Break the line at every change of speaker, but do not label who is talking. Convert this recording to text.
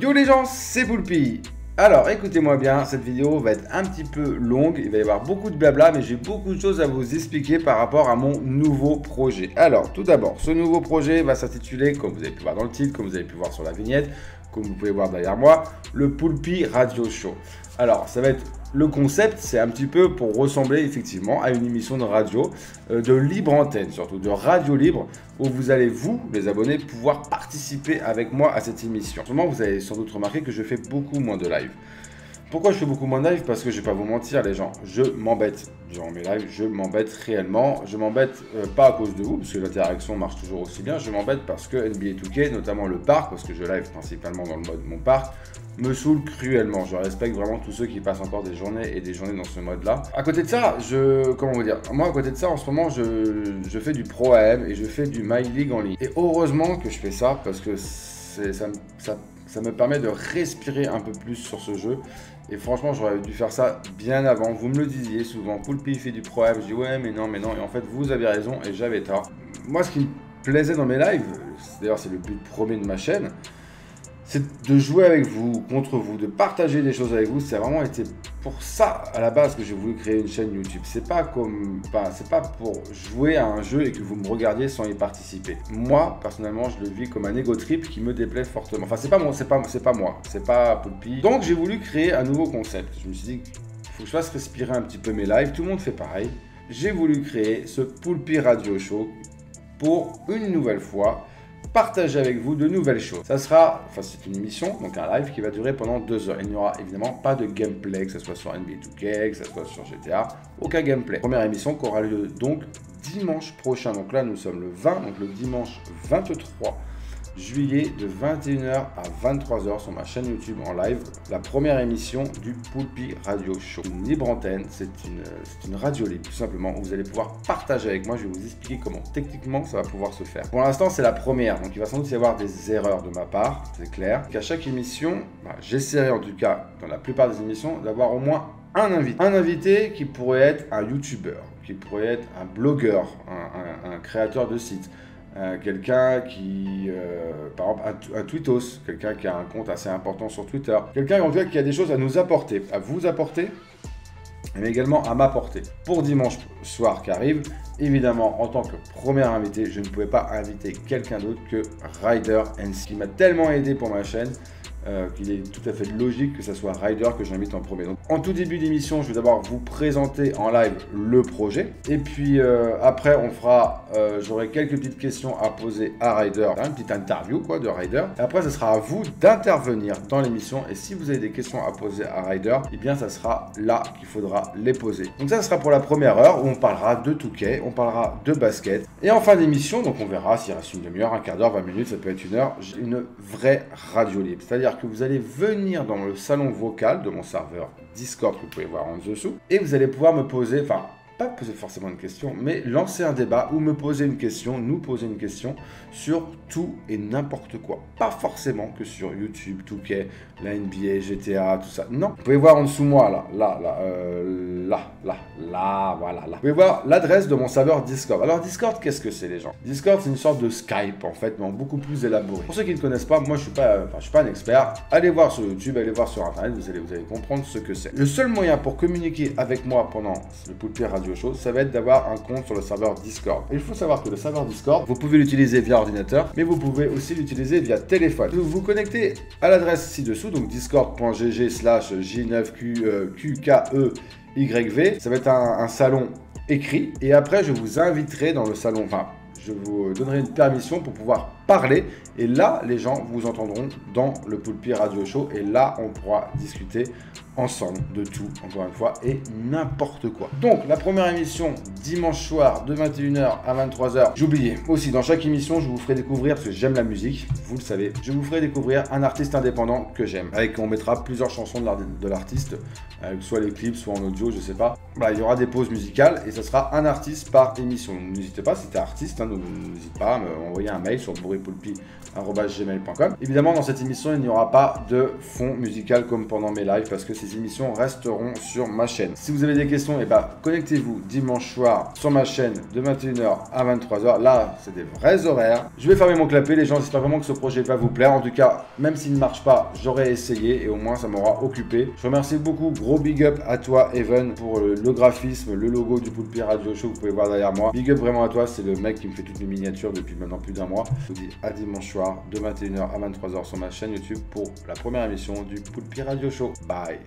Yo les gens, c'est Poulpi. Alors écoutez-moi bien, cette vidéo va être un petit peu longue, il va y avoir beaucoup de blabla, mais j'ai beaucoup de choses à vous expliquer par rapport à mon nouveau projet. Alors tout d'abord, ce nouveau projet va s'intituler, comme vous avez pu voir dans le titre, comme vous avez pu voir sur la vignette, comme vous pouvez voir derrière moi, le Poulpi Radio Show. Alors ça va être le concept, c'est un petit peu pour ressembler effectivement à une émission de radio, de libre antenne surtout, de radio libre, où vous allez, vous, les abonnés, pouvoir participer avec moi à cette émission. Seulement, vous avez sans doute remarqué que je fais beaucoup moins de live. Pourquoi je fais beaucoup moins de live? Parce que je vais pas vous mentir les gens, je m'embête durant mes lives, je m'embête réellement. Je m'embête pas à cause de vous, parce que l'interaction marche toujours aussi bien, je m'embête parce que NBA 2K, notamment le parc, parce que je live principalement dans le mode mon parc, me saoule cruellement. Je respecte vraiment tous ceux qui passent encore des journées et des journées dans ce mode-là. À côté de ça, comment vous dire, moi à côté de ça, en ce moment, je fais du Pro AM et je fais du My League en ligne. Et heureusement que je fais ça, parce que ça me permet de respirer un peu plus sur ce jeu. Et franchement, j'aurais dû faire ça bien avant. Vous me le disiez souvent, Poulpi fait du Pro AM. Je dis ouais, mais non. Et en fait, vous avez raison et j'avais tort. Moi, ce qui me plaisait dans mes lives, d'ailleurs, c'est le but premier de ma chaîne, c'est de jouer avec vous, contre vous, de partager des choses avec vous. C'est vraiment été pour ça à la base que j'ai voulu créer une chaîne YouTube. C'est pas pour jouer à un jeu et que vous me regardiez sans y participer. Moi, personnellement, je le vis comme un ego trip qui me déplaît fortement. Enfin, c'est pas moi, c'est pas Poulpi. Donc, j'ai voulu créer un nouveau concept. Je me suis dit, il faut que je fasse respirer un petit peu mes lives. Tout le monde fait pareil. J'ai voulu créer ce Poulpi Radio Show pour une nouvelle fois partager avec vous de nouvelles choses. C'est une émission, donc un live qui va durer pendant 2 heures. Il n'y aura évidemment pas de gameplay, que ce soit sur NBA 2K, que ce soit sur GTA, aucun gameplay. Première émission qui aura lieu donc dimanche prochain. Donc là, nous sommes le 20, donc le dimanche 23 juillet de 21h à 23h sur ma chaîne YouTube en live, la première émission du Poulpi Radio Show. Une libre antenne, c'est une radio libre tout simplement, où vous allez pouvoir partager avec moi. Je vais vous expliquer comment techniquement ça va pouvoir se faire. Pour l'instant, c'est la première, donc il va sans doute y avoir des erreurs de ma part, c'est clair. Qu'à chaque émission, j'essaierai en tout cas, dans la plupart des émissions, d'avoir au moins un invité. Un invité qui pourrait être un YouTuber, qui pourrait être un blogueur, un créateur de site. Quelqu'un qui, par exemple, un tweetos, quelqu'un qui a un compte assez important sur Twitter, quelqu'un en tout cas qui a des choses à nous apporter, à vous apporter, mais également à m'apporter. Pour dimanche soir qui arrive, évidemment, en tant que premier invité, je ne pouvais pas inviter quelqu'un d'autre que Ryder NC, qui m'a tellement aidé pour ma chaîne. Qu'il est tout à fait logique que ce soit Ryder que j'invite en premier. Donc, en tout début d'émission, je vais d'abord vous présenter en live le projet. Et puis après, j'aurai quelques petites questions à poser à Ryder, une petite interview de Ryder. Et après, ce sera à vous d'intervenir dans l'émission. Et si vous avez des questions à poser à Ryder, eh bien, ça sera là qu'il faudra les poser. Donc ça sera pour la première heure où on parlera de 2K, on parlera de basket. Et en fin d'émission, donc on verra s'il reste une demi-heure, un quart d'heure, 20 minutes, ça peut être 1 heure, une vraie radio libre. C'est-à-dire que vous allez venir dans le salon vocal de mon serveur Discord que vous pouvez voir en dessous et vous allez pouvoir me poser, pas poser forcément une question, mais lancer un débat ou me poser une question, nous poser une question sur tout et n'importe quoi. Pas forcément que sur YouTube, 2K, la NBA, GTA, tout ça. Non, vous pouvez voir en dessous moi, voilà. Vous pouvez voir l'adresse de mon serveur Discord. Alors Discord, qu'est-ce que c'est les gens? Discord, c'est une sorte de Skype en fait, mais en beaucoup plus élaboré. Pour ceux qui ne connaissent pas, moi je suis pas un expert. Allez voir sur YouTube, allez voir sur Internet, vous allez comprendre ce que c'est. Le seul moyen pour communiquer avec moi pendant le Poulpi Radio Show, ça va être d'avoir un compte sur le serveur Discord. Et il faut savoir que le serveur Discord, vous pouvez l'utiliser via ordinateur, mais vous pouvez aussi l'utiliser via téléphone. Vous vous connectez à l'adresse ci-dessous, donc discord.gg/j9QKEYV. Ça va être un salon écrit. Et après, je vous inviterai dans le salon, je vous donnerai une permission pour pouvoir parler. Et là, les gens vous entendront dans le Poulpi Radio Show. Et là, on pourra discuter ensemble de tout, encore une fois, et n'importe quoi. Donc, la première émission, dimanche soir, de 21h à 23h. J'oubliais aussi, dans chaque émission, je vous ferai découvrir, parce que j'aime la musique, vous le savez, je vous ferai découvrir un artiste indépendant que j'aime. On mettra plusieurs chansons de l'artiste, soit les clips, soit en audio, je sais pas. Il y aura des pauses musicales, et ça sera un artiste par émission. N'hésitez pas, si t'es artiste, n'hésite pas à m'envoyer un mail sur evorypoulpi@gmail.com. Évidemment, dans cette émission, il n'y aura pas de fond musical comme pendant mes lives parce que ces émissions resteront sur ma chaîne. Si vous avez des questions, connectez-vous dimanche soir sur ma chaîne de 21h à 23h. Là, c'est des vrais horaires. Je vais fermer mon clapet, les gens. J'espère vraiment que ce projet va vous plaire. En tout cas, même s'il ne marche pas, j'aurais essayé et au moins ça m'aura occupé. Je remercie beaucoup. Gros big up à toi, Evan, pour le graphisme, le logo du Poulpi Radio Show. Vous pouvez voir derrière moi. Big up vraiment à toi. C'est le mec qui me fait toutes les miniatures depuis maintenant plus d'un mois. Je vous dis à dimanche soir de 21h à 23h sur ma chaîne YouTube pour la première émission du Poulpi Radio Show. Bye.